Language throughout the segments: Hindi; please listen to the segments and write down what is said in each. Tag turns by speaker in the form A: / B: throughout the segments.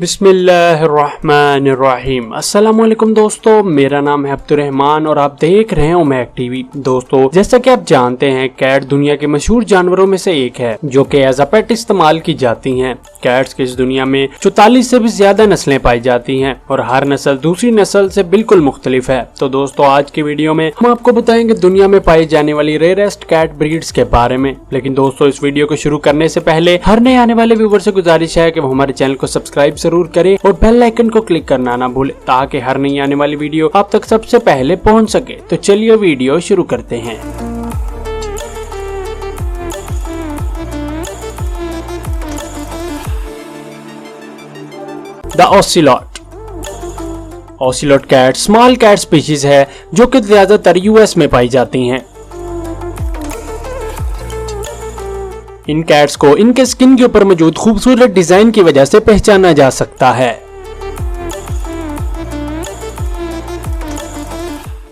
A: बिस्मिल्लाहिर्रहमानिर्रहीम। अस्सलामुअलैकुम दोस्तों, मेरा नाम है अब्दुर्रहमान और आप देख रहे हो मैक टीवी। दोस्तों, जैसा कि आप जानते हैं, कैट दुनिया के मशहूर जानवरों में से एक है जो कि एज अ पेट इस्तेमाल की जाती हैं। कैट्स की इस दुनिया में 44 से भी ज्यादा नस्लें पाई जाती हैं और हर नस्ल दूसरी नस्ल से बिल्कुल मुख्तलिफ है। तो दोस्तों, आज की वीडियो में हम आपको बताएंगे दुनिया में पाई जाने वाली रेयरेस्ट कैट ब्रीड्स के बारे में। लेकिन दोस्तों, इस वीडियो को शुरू करने से पहले हर नए आने वाले व्यूवर से गुजारिश है कि वो हमारे चैनल को सब्सक्राइब जरूर करें और बेल आइकन को क्लिक करना ना भूलें ताकि हर नई आने वाली वीडियो आप तक सबसे पहले पहुंच सके। तो चलिए वीडियो शुरू करते हैं। The ocelot. Ocelot cat small cat species है जो कि ज्यादातर यूएस में पाई जाती हैं। इन कैट्स को इनके स्किन के ऊपर मौजूद खूबसूरत डिजाइन की वजह से पहचाना जा सकता है।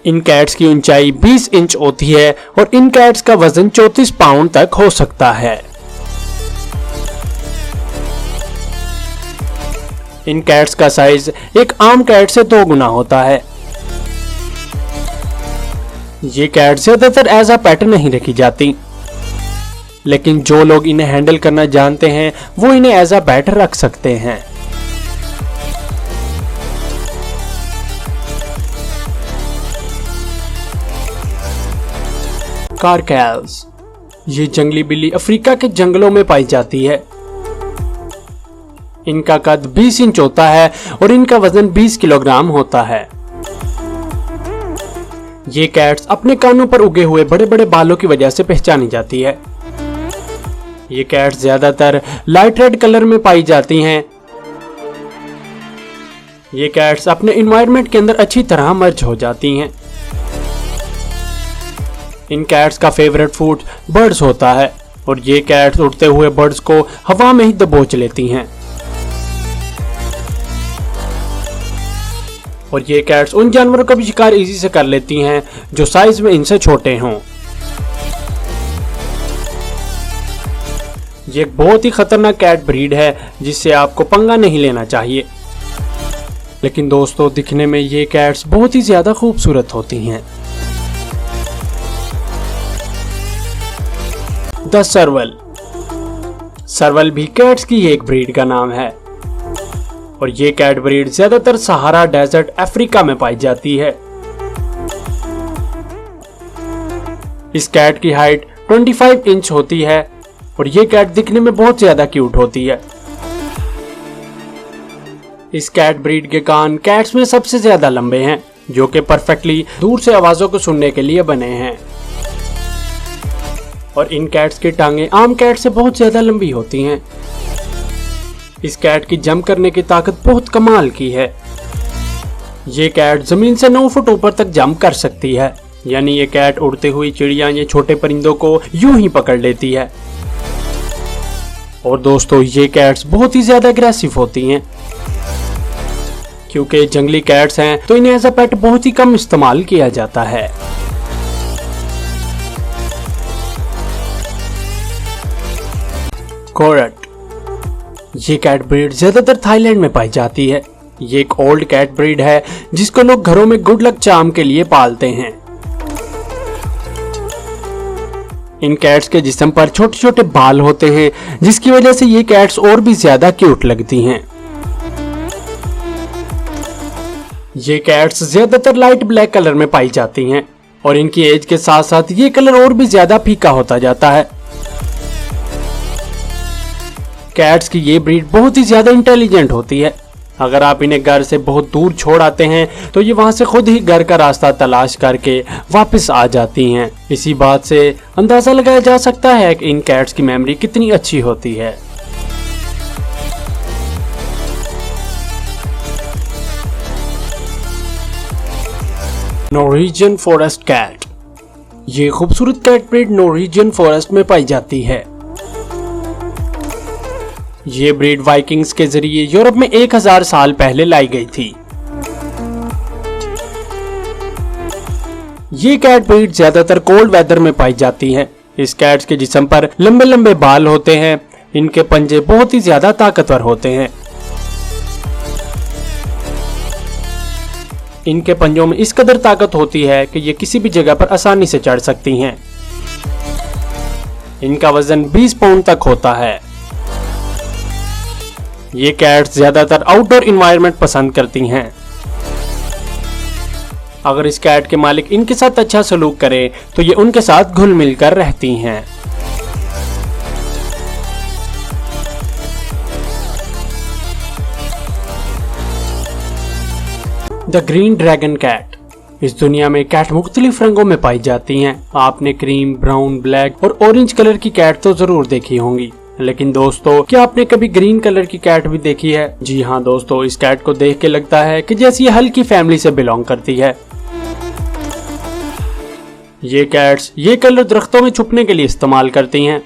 A: इन कैट्स की ऊंचाई 20 इंच होती है और इन कैट्स का वजन 34 पाउंड तक हो सकता है। इन कैट्स का साइज एक आम कैट से 2 गुना होता है। ये कैट ज्यादातर एज अ पेट नहीं रखी जाती, लेकिन जो लोग इन्हें हैंडल करना जानते हैं वो इन्हें एज अ पेट रख सकते हैं। कारकैल्स। ये जंगली बिल्ली अफ्रीका के जंगलों में पाई जाती है। इनका कद 20 इंच होता है और इनका वजन 20 किलोग्राम होता है। ये कैट्स अपने कानों पर उगे हुए बड़े बड़े बालों की वजह से पहचानी जाती है। ये कैट्स ज्यादातर लाइट रेड कलर में पाई जाती हैं। ये कैट्स अपने एनवायरनमेंट के अंदर अच्छी तरह मर्ज हो जाती हैं। इन कैट्स का फेवरेट फूड बर्ड्स होता है और ये कैट्स उड़ते हुए बर्ड्स को हवा में ही दबोच लेती हैं। और ये कैट्स उन जानवरों का भी शिकार इजी से कर लेती हैं जो साइज में इनसे छोटे हों। ये एक बहुत ही खतरनाक कैट ब्रीड है जिससे आपको पंगा नहीं लेना चाहिए। लेकिन दोस्तों, दिखने में ये कैट्स बहुत ही ज्यादा खूबसूरत होती हैं। द सर्वल। सर्वल भी कैट्स की एक ब्रीड का नाम है और ये कैट ब्रीड ज्यादातर सहारा डेजर्ट अफ्रीका में पाई जाती है। इस कैट की हाइट 25 इंच होती है और ये कैट दिखने में बहुत ज्यादा क्यूट होती है। इस कैट ब्रीड के कान कैट्स में सबसे ज्यादा लंबे हैं जो कि परफेक्टली दूर से आवाजों को सुनने के लिए बने हैं। और इन कैट्स की टांगें आम कैट से बहुत ज्यादा लंबी होती हैं। इस कैट की जंप करने की ताकत बहुत कमाल की है। ये कैट जमीन से 9 फुट ऊपर तक जंप कर सकती है, यानी ये कैट उड़ते हुई चिड़िया या छोटे परिंदों को यूं ही पकड़ लेती है। और दोस्तों, ये कैट्स बहुत ही ज्यादा अग्रेसिव होती हैं। क्योंकि जंगली कैट्स हैं तो इन्हें एज अ पेट बहुत ही कम इस्तेमाल किया जाता है। कोरट। ये कैट ब्रीड ज्यादातर थाईलैंड में पाई जाती है। ये एक ओल्ड कैट ब्रीड है जिसको लोग घरों में गुड लक चार्म के लिए पालते हैं। इन कैट्स के जिस्म पर छोटे छोटे बाल होते हैं जिसकी वजह से ये कैट्स और भी ज्यादा क्यूट लगती हैं। ये कैट्स ज्यादातर लाइट ब्लैक कलर में पाई जाती हैं और इनकी एज के साथ साथ ये कलर और भी ज्यादा फीका होता जाता है। कैट्स की ये ब्रीड बहुत ही ज्यादा इंटेलिजेंट होती है। अगर आप इन्हें घर से बहुत दूर छोड़ आते हैं तो ये वहां से खुद ही घर का रास्ता तलाश करके वापस आ जाती हैं। इसी बात से अंदाजा लगाया जा सकता है कि इन कैट्स की मेमोरी कितनी अच्छी होती है। Norwegian forest cat. ये खूबसूरत कैट ब्रीड नॉर्वेजियन फॉरेस्ट में पाई जाती है। ये ब्रीड वाइकिंग्स के जरिए यूरोप में 1000 साल पहले लाई गई थी। ये कैट ब्रीड ज्यादातर कोल्ड वेदर में पाई जाती है। इस कैट्स के जिस्म पर लंबे लंबे बाल होते हैं। इनके पंजे बहुत ही ज्यादा ताकतवर होते हैं। इनके पंजों में इस कदर ताकत होती है कि ये किसी भी जगह पर आसानी से चढ़ सकती हैं। इनका वजन 20 पाउंड तक होता है। ये कैट्स ज्यादातर आउटडोर इन्वायरमेंट पसंद करती हैं। अगर इस कैट के मालिक इनके साथ अच्छा सलूक करें तो ये उनके साथ घुल मिल कर रहती हैं। The green dragon cat. इस दुनिया में कैट मुख्तलिफ रंगों में पाई जाती हैं। आपने क्रीम, ब्राउन, ब्लैक और ऑरेंज कलर की कैट तो जरूर देखी होंगी, लेकिन दोस्तों क्या आपने कभी ग्रीन कलर की कैट भी देखी है? जी हाँ दोस्तों, इस कैट को देख के लगता है कि जैसे ये हल्की फैमिली से बिलोंग करती है। ये कैट्स ये कलर दरख्तों में छुपने के लिए इस्तेमाल करती हैं।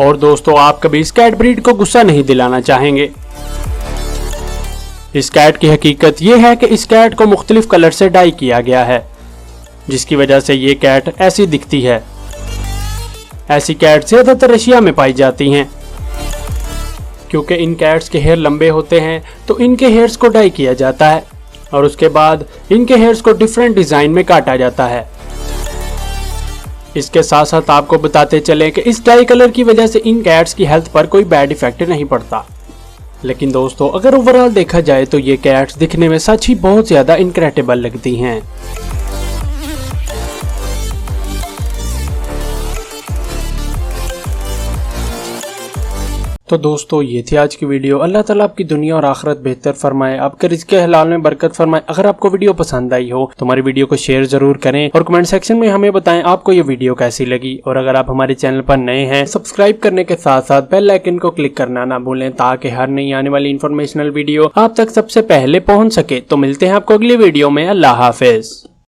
A: और दोस्तों आप कभी इस कैट ब्रीड को गुस्सा नहीं दिलाना चाहेंगे। इस कैट की हकीकत यह है कि इस कैट को मुख्तलिफ कलर से डाई किया गया है, जिसकी वजह से ये कैट ऐसी दिखती है। ऐसी कैट ज्यादातर एशिया में पाई जाती हैं। क्योंकि इन कैट्स के हेयर लंबे होते हैं तो इनके हेयर्स को डाई किया जाता है और उसके बाद इनके हेयर्स को डिफरेंट डिजाइन में काटा जाता है। इसके साथ साथ आपको बताते चले कि इस डाई कलर की वजह से इन कैट्स की हेल्थ पर कोई बैड इफेक्ट नहीं पड़ता। लेकिन दोस्तों अगर ओवरऑल देखा जाए तो ये कैट्स दिखने में सच ही बहुत ज्यादा इनक्रेडिबल लगती हैं। तो दोस्तों ये थी आज की वीडियो। अल्लाह ताला आपकी दुनिया और आखिरत बेहतर फरमाए, आपके रिज़्क़ हलाल में बरकत फरमाए। अगर आपको वीडियो पसंद आई हो तो हमारी वीडियो को शेयर जरूर करें और कमेंट सेक्शन में हमें बताएं आपको ये वीडियो कैसी लगी। और अगर आप हमारे चैनल पर नए हैं, सब्सक्राइब करने के साथ साथ बेल आइकन को क्लिक करना ना भूलें, ताकि हर नई आने वाली इन्फॉर्मेशनल वीडियो आप तक सबसे पहले पहुँच सके। तो मिलते हैं आपको अगली वीडियो में। अल्लाह हाफिज।